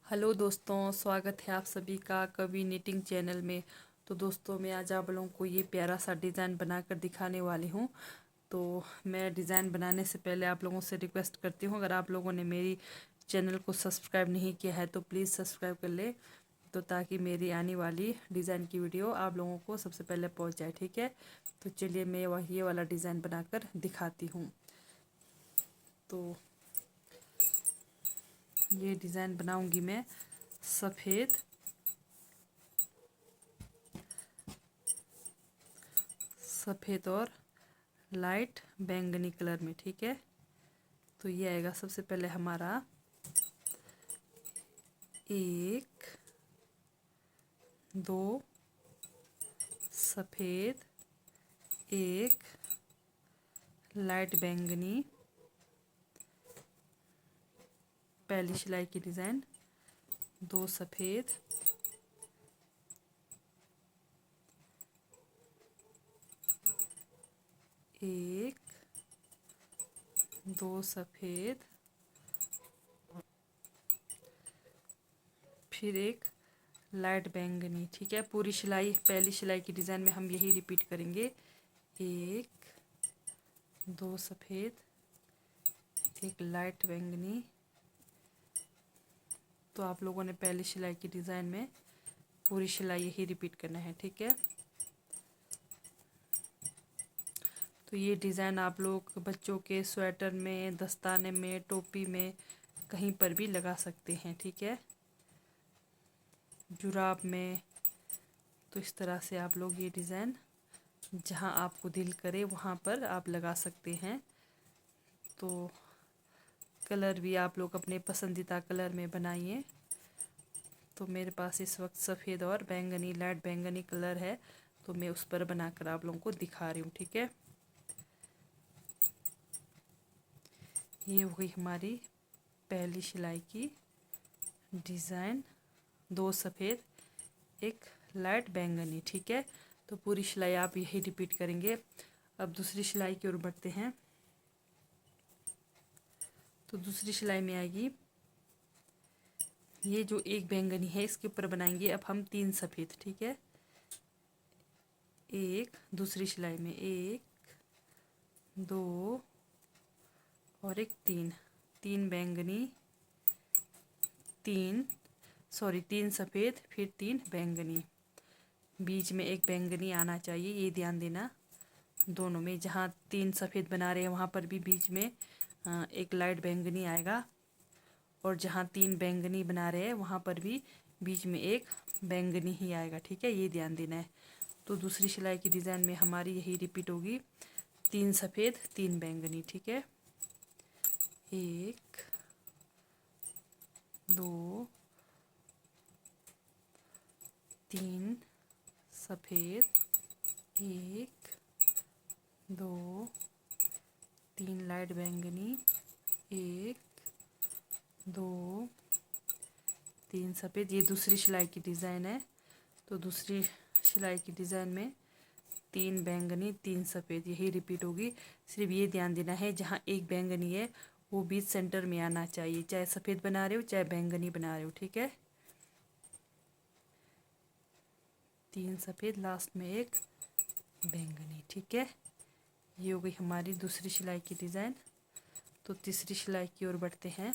Hello दोस्तों, स्वागत है आप सभी का कवि निटिंग चैनल में। तो दोस्तों, मैं आज आप लोगों को ये प्यारा सा डिज़ाइन बनाकर दिखाने वाली हूँ। तो मैं डिज़ाइन बनाने से पहले आप लोगों से रिक्वेस्ट करती हूँ, अगर आप लोगों ने मेरी चैनल को सब्सक्राइब नहीं किया है तो प्लीज़ सब्सक्राइब कर ले, तो ताकि मेरी आने वाली डिज़ाइन की वीडियो आप लोगों को सबसे पहले पहुँच जाए। ठीक है, तो चलिए मैं ये वाला डिज़ाइन बनाकर दिखाती हूँ। तो ये डिज़ाइन बनाऊंगी मैं सफ़ेद और लाइट बैंगनी कलर में। ठीक है, तो ये आएगा सबसे पहले हमारा एक, दो सफ़ेद, एक लाइट बैंगनी, पहली सिलाई की डिज़ाइन, दो सफ़ेद, एक, दो सफ़ेद, फिर एक लाइट बैंगनी। ठीक है, पूरी सिलाई पहली सिलाई की डिज़ाइन में हम यही रिपीट करेंगे। एक, दो सफ़ेद, एक लाइट बैंगनी। तो आप लोगों ने पहली सिलाई की डिज़ाइन में पूरी सिलाई यही रिपीट करना है। ठीक है, तो ये डिज़ाइन आप लोग बच्चों के स्वेटर में, दस्ताने में, टोपी में, कहीं पर भी लगा सकते हैं। ठीक है, जुराब में। तो इस तरह से आप लोग ये डिज़ाइन जहाँ आपको दिल करे वहाँ पर आप लगा सकते हैं। तो कलर भी आप लोग अपने पसंदीदा कलर में बनाइए। तो मेरे पास इस वक्त सफ़ेद और बैंगनी, लाइट बैंगनी कलर है, तो मैं उस पर बनाकर आप लोगों को दिखा रही हूँ। ठीक है, ये हुई हमारी पहली सिलाई की डिज़ाइन, दो सफ़ेद, एक लाइट बैंगनी। ठीक है, तो पूरी सिलाई आप यही रिपीट करेंगे। अब दूसरी सिलाई की ओर बढ़ते हैं। तो दूसरी सिलाई में आएगी, ये जो एक बैंगनी है इसके ऊपर बनाएंगे अब हम तीन सफ़ेद। ठीक है, एक, दूसरी सिलाई में एक, दो और एक, तीन, तीन बैंगनी, तीन सफ़ेद, फिर तीन बैंगनी। बीच में एक बैंगनी आना चाहिए, ये ध्यान देना। दोनों में जहाँ तीन सफ़ेद बना रहे हैं वहाँ पर भी बीच में एक लाइट बैंगनी आएगा, और जहाँ तीन बैंगनी बना रहे हैं वहाँ पर भी बीच में एक बैंगनी ही आएगा। ठीक है, ये ध्यान देना है। तो दूसरी सिलाई की डिज़ाइन में हमारी यही रिपीट होगी, तीन सफ़ेद, तीन बैंगनी। ठीक है, एक, दो, तीन सफ़ेद, एक, दो, तीन लाइट बैंगनी, एक, दो, तीन सफ़ेद। ये दूसरी सिलाई की डिज़ाइन है। तो दूसरी सिलाई की डिज़ाइन में तीन बैंगनी, तीन सफ़ेद, यही रिपीट होगी। सिर्फ ये ध्यान देना है, जहाँ एक बैंगनी है वो बीच सेंटर में आना चाहिए, चाहे सफ़ेद बना रहे हो चाहे बैंगनी बना रहे हो। ठीक है, तीन सफ़ेद, लास्ट में एक बैंगनी। ठीक है, ये हो गई हमारी दूसरी सिलाई की डिज़ाइन। तो तीसरी सिलाई की ओर बढ़ते हैं।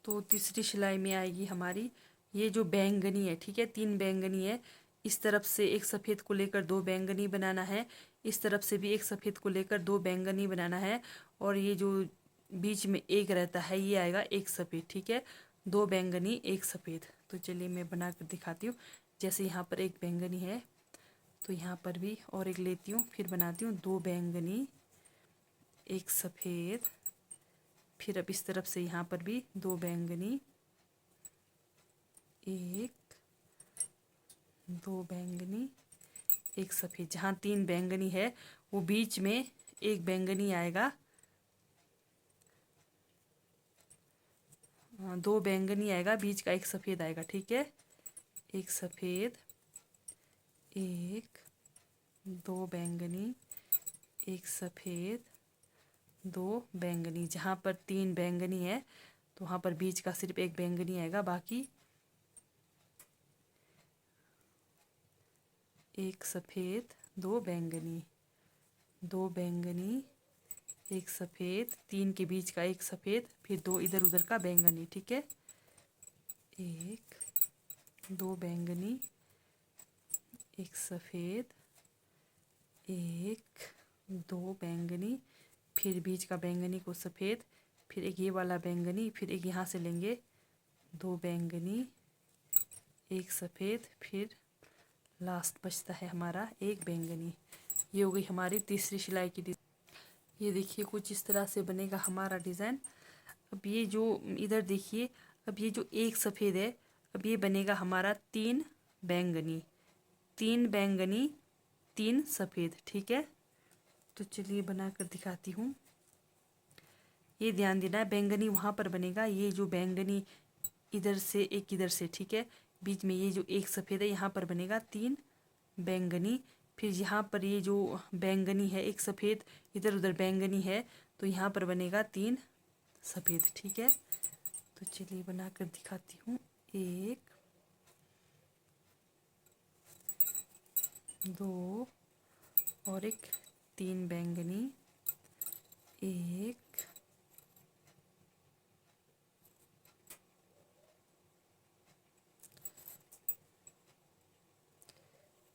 तो तीसरी सिलाई में आएगी हमारी ये जो बैंगनी है। ठीक है, तीन बैंगनी है, इस तरफ से एक सफ़ेद को लेकर दो बैंगनी बनाना है, इस तरफ से भी एक सफ़ेद को लेकर दो बैंगनी बनाना है, और ये जो बीच में एक रहता है ये आएगा एक सफ़ेद। ठीक है, दो बैंगनी एक सफ़ेद। तो चलिए मैं बना कर दिखाती हूँ। जैसे यहाँ पर एक बैंगनी है तो यहाँ पर भी और एक लेती हूँ, फिर बनाती हूँ दो बैंगनी एक सफ़ेद, फिर अब इस तरफ से यहाँ पर भी दो बैंगनी, एक, दो बैंगनी, एक सफ़ेद। जहाँ तीन बैंगनी है वो बीच में एक बैंगनी आएगा, दो बैंगनी आएगा, बीच का एक सफ़ेद आएगा। ठीक है, एक सफ़ेद, एक, दो बैंगनी, एक सफ़ेद, दो बैंगनी। जहाँ पर तीन बैंगनी है तो वहाँ पर बीच का सिर्फ एक बैंगनी आएगा, बाकी एक सफ़ेद, दो बैंगनी, दो बैंगनी, एक सफ़ेद, तीन के बीच का एक सफ़ेद, फिर दो इधर उधर का बैंगनी। ठीक है, एक, दो बैंगनी, एक सफ़ेद, एक, दो बैंगनी, फिर बीच का बैंगनी को सफ़ेद, फिर एक ये वाला बैंगनी, फिर एक यहाँ से लेंगे दो बैंगनी, एक सफ़ेद, फिर लास्ट बचता है हमारा एक बैंगनी। ये हो गई हमारी तीसरी सिलाई की डिज़ाइन। ये देखिए कुछ इस तरह से बनेगा हमारा डिज़ाइन। अब ये जो इधर देखिए, अब ये जो एक सफ़ेद है, अब ये बनेगा हमारा तीन बैंगनी, तीन बैंगनी, तीन सफ़ेद। ठीक है, तो चलिए बना कर दिखाती हूँ। ये ध्यान देना है, बैंगनी वहाँ पर बनेगा, ये जो बैंगनी इधर से एक इधर से। ठीक है, बीच में ये जो एक सफ़ेद है यहाँ पर बनेगा तीन बैंगनी, फिर यहाँ पर ये जो बैंगनी है एक सफ़ेद, इधर उधर बैंगनी है, तो यहाँ पर बनेगा तीन सफ़ेद। ठीक है, तो चलिए बना कर दिखाती हूँ। एक, दो और एक, तीन बैंगनी, एक,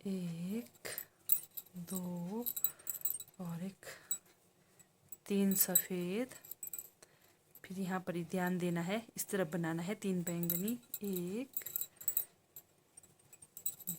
एक, दो और एक, तीन सफ़ेद, फिर यहाँ पर ध्यान देना है, इस तरफ बनाना है तीन बैंगनी, एक,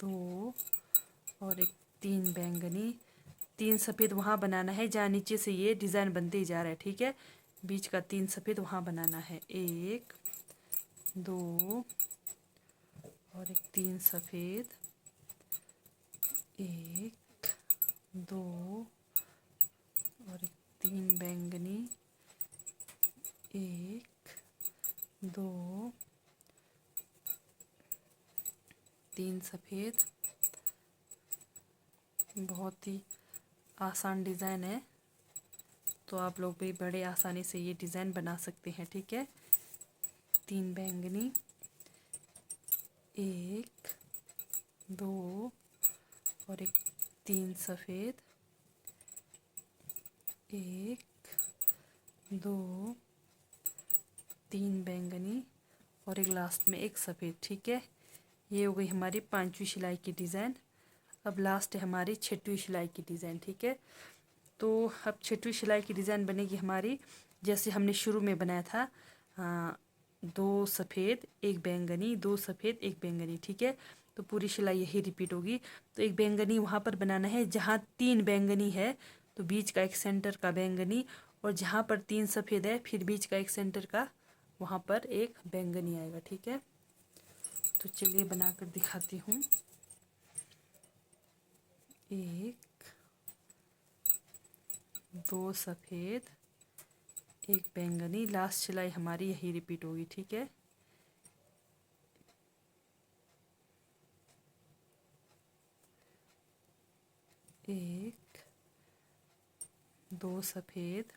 दो और एक, तीन बैंगनी, तीन सफ़ेद वहाँ बनाना है जहाँ नीचे से ये डिज़ाइन बनते ही जा रहा है। ठीक है, बीच का तीन सफ़ेद वहाँ बनाना है, एक, दो और एक, तीन सफ़ेद, एक, दो और एक, तीन बैंगनी, एक, दो, तीन सफ़ेद। बहुत ही आसान डिज़ाइन है, तो आप लोग भी बड़े आसानी से ये डिज़ाइन बना सकते हैं। ठीक है, तीन बैंगनी, एक, दो और एक, तीन सफ़ेद, एक, दो, तीन बैंगनी और एक लास्ट में एक सफ़ेद। ठीक है, ये हो गई हमारी पांचवी सिलाई की डिज़ाइन। अब लास्ट है हमारी छठवीं सिलाई की डिज़ाइन। ठीक है, तो अब छठवीं सिलाई की डिज़ाइन बनेगी हमारी जैसे हमने शुरू में बनाया था, दो सफ़ेद एक बैंगनी, दो सफ़ेद एक बैंगनी। ठीक है, तो पूरी सिलाई यही रिपीट होगी। तो एक बैंगनी वहाँ पर बनाना है जहाँ तीन बैंगनी है, तो बीच का एक सेंटर का बैंगनी, और जहाँ पर तीन सफ़ेद है फिर बीच का एक सेंटर का, वहाँ पर एक बैंगनी आएगा। ठीक है, तो चलिए बना कर दिखाती हूँ। एक, दो सफ़ेद एक बैंगनी, लास्ट सिलाई हमारी यही रिपीट होगी। ठीक है, एक, दो सफ़ेद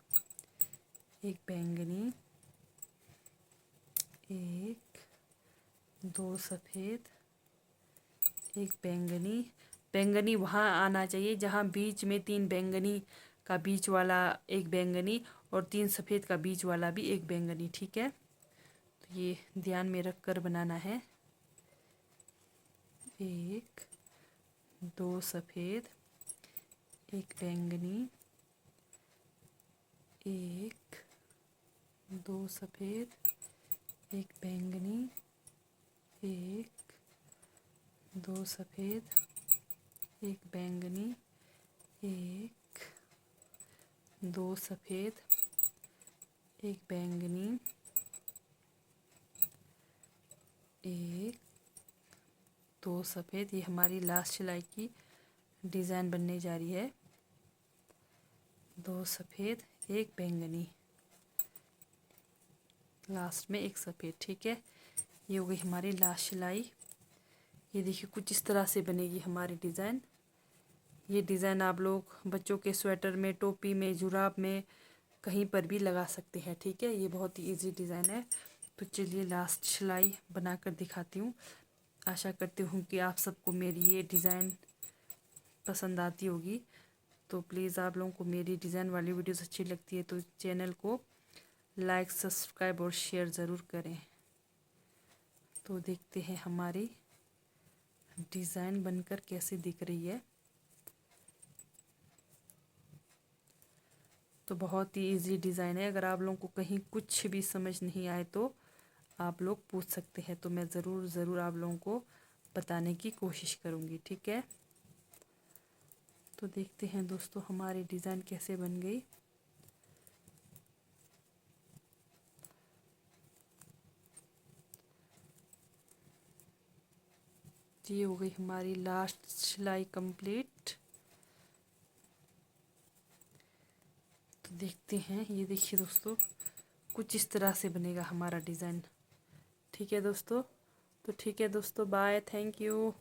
एक बैंगनी, एक, दो सफ़ेद एक बैंगनी। बैंगनी वहाँ आना चाहिए जहाँ बीच में तीन बैंगनी का बीच वाला एक बैंगनी और तीन सफ़ेद का बीच वाला भी एक बैंगनी। ठीक है, तो ये ध्यान में रख कर बनाना है। एक, दो सफ़ेद एक बैंगनी, एक, दो सफ़ेद एक बैंगनी, एक, दो सफ़ेद एक बैंगनी, एक, दो सफ़ेद एक बैंगनी, एक, दो सफ़ेद। ये हमारी लास्ट सिलाई की डिज़ाइन बनने जा रही है। दो सफ़ेद एक बैंगनी, लास्ट में एक सफ़ेद। ठीक है, ये हो गई हमारी लास्ट सिलाई। ये देखिए कुछ इस तरह से बनेगी हमारी डिज़ाइन। ये डिज़ाइन आप लोग बच्चों के स्वेटर में, टोपी में, जुराब में, कहीं पर भी लगा सकते हैं। ठीक है, ये बहुत ही इजी डिज़ाइन है। तो चलिए लास्ट सिलाई बनाकर दिखाती हूँ। आशा करती हूँ कि आप सबको मेरी ये डिज़ाइन पसंद आती होगी। तो प्लीज़ आप लोगों को मेरी डिज़ाइन वाली वीडियोस अच्छी लगती है तो चैनल को लाइक सब्सक्राइब और शेयर ज़रूर करें। तो देखते हैं हमारी डिज़ाइन बनकर कैसे दिख रही है। तो बहुत ही इजी डिज़ाइन है। अगर आप लोगों को कहीं कुछ भी समझ नहीं आए तो आप लोग पूछ सकते हैं, तो मैं ज़रूर आप लोगों को बताने की कोशिश करूँगी, ठीक है। तो देखते हैं दोस्तों हमारी डिज़ाइन कैसे बन गई। ये हो गई हमारी लास्ट सिलाई कंप्लीट। तो देखते हैं, ये देखिए दोस्तों कुछ इस तरह से बनेगा हमारा डिज़ाइन, ठीक है दोस्तों। तो ठीक है दोस्तों, बाय, थैंक यू।